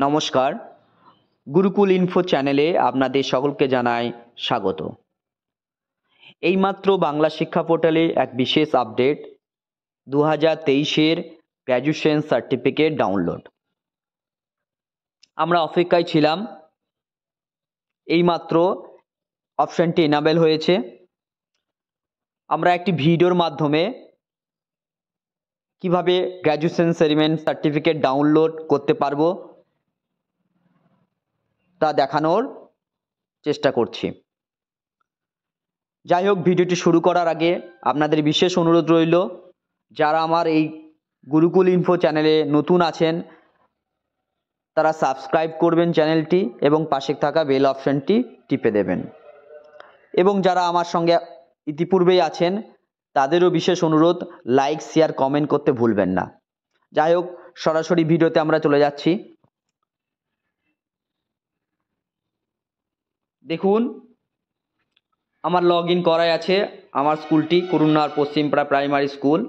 নমস্কার, গুরুকুল ইনফো চ্যানেলে আপনাদের সকলকে জানাই স্বাগত। এইমাত্র বাংলা শিক্ষা পোর্টালে এক বিশেষ আপডেট 2023-এর গ্র্যাজুয়েশন সার্টিফিকেট ডাউনলোড। আমরা অপেক্ষায় ছিলাম, এইমাত্র অপশানটি এনাবেল হয়েছে। আমরা একটি ভিডিওর মাধ্যমে কিভাবে গ্র্যাজুয়েশন সার্টিফিকেট ডাউনলোড করতে পারবো তা দেখানোর চেষ্টা করছি। যাই হোক, ভিডিওটি শুরু করার আগে আপনাদের বিশেষ অনুরোধ রইল, যারা আমার এই গুরুকুল ইনফো চ্যানেলে নতুন আছেন তারা সাবস্ক্রাইব করবেন চ্যানেলটি এবং পাশে থাকা বেল অপশানটি টিপে দেবেন। এবং যারা আমার সঙ্গে ইতিপূর্বেই আছেন তাদেরও বিশেষ অনুরোধ, লাইক শেয়ার কমেন্ট করতে ভুলবেন না। যাই হোক, সরাসরি ভিডিওতে আমরা চলে যাচ্ছি। দেখুন, আমার লগ ইন করাই আছে। আমার স্কুলটি করুণার পশ্চিমপাড়া প্রাইমারি স্কুল।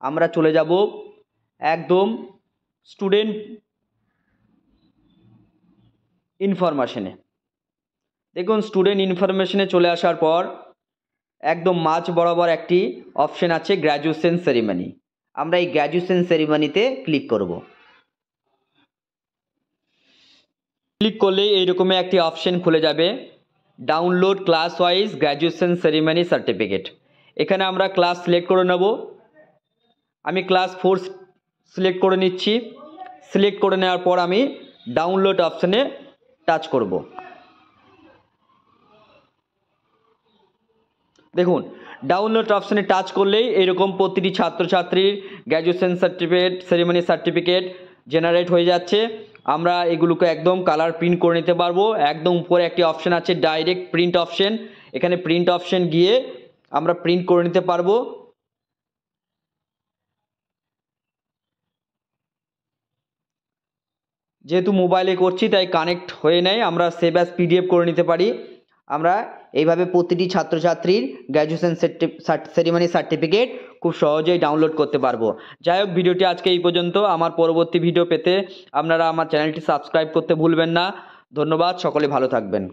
আমরা চলে যাব একদম স্টুডেন্ট ইনফরমেশনে। দেখুন, স্টুডেন্ট ইনফরমেশনে চলে আসার পর একদম মাঝ বরাবর একটি অপশন আছে গ্র্যাজুয়েশন সেরিমনি। আমরা এই গ্র্যাজুয়েশন সেরিমনিতে ক্লিক করব। ক্লিক করলে এইরকমই একটি অপশন খুলে যাবে, download class wise graduation ceremony certificate. এখানে আমরা ক্লাস সিলেক্ট করে নেব। আমি ক্লাস 4 সিলেক্ট করে নিচ্ছি। সিলেক্ট করে নেওয়ার পর আমি ডাউনলোড অপশানে টাচ করব। দেখুন, ডাউনলোড অপশানে টাচ করলেই এরকম প্রতিটি ছাত্রছাত্রীর গ্র্যাজুয়েশন সেরিমনি সার্টিফিকেট জেনারেট হয়ে যাচ্ছে। আমরা এগুলোকে একদম কালার প্রিন্ট করে নিতে পারবো। একদম উপরে একটি অপশান আছে ডাইরেক্ট প্রিন্ট অপশান। এখানে প্রিন্ট অপশান গিয়ে আমরা প্রিন্ট করে নিতে পারবো। যেহেতু মোবাইলে করছি তাই কানেক্ট হয়ে নেয়, আমরা সেভ অ্যাজ পিডিএফ করে নিতে পারি। আমরা এইভাবে প্রতিটি ছাত্রছাত্রীর গ্র্যাজুয়েশন সেরিমনি সার্টিফিকেট খুব সহজেই ডাউনলোড করতে পারবো। যাই হোক, ভিডিওটি আজকে এই পর্যন্ত। আমার পরবর্তী ভিডিও পেতে আপনারা আমার চ্যানেলটি সাবস্ক্রাইব করতে ভুলবেন না। ধন্যবাদ, সকলে ভালো থাকবেন।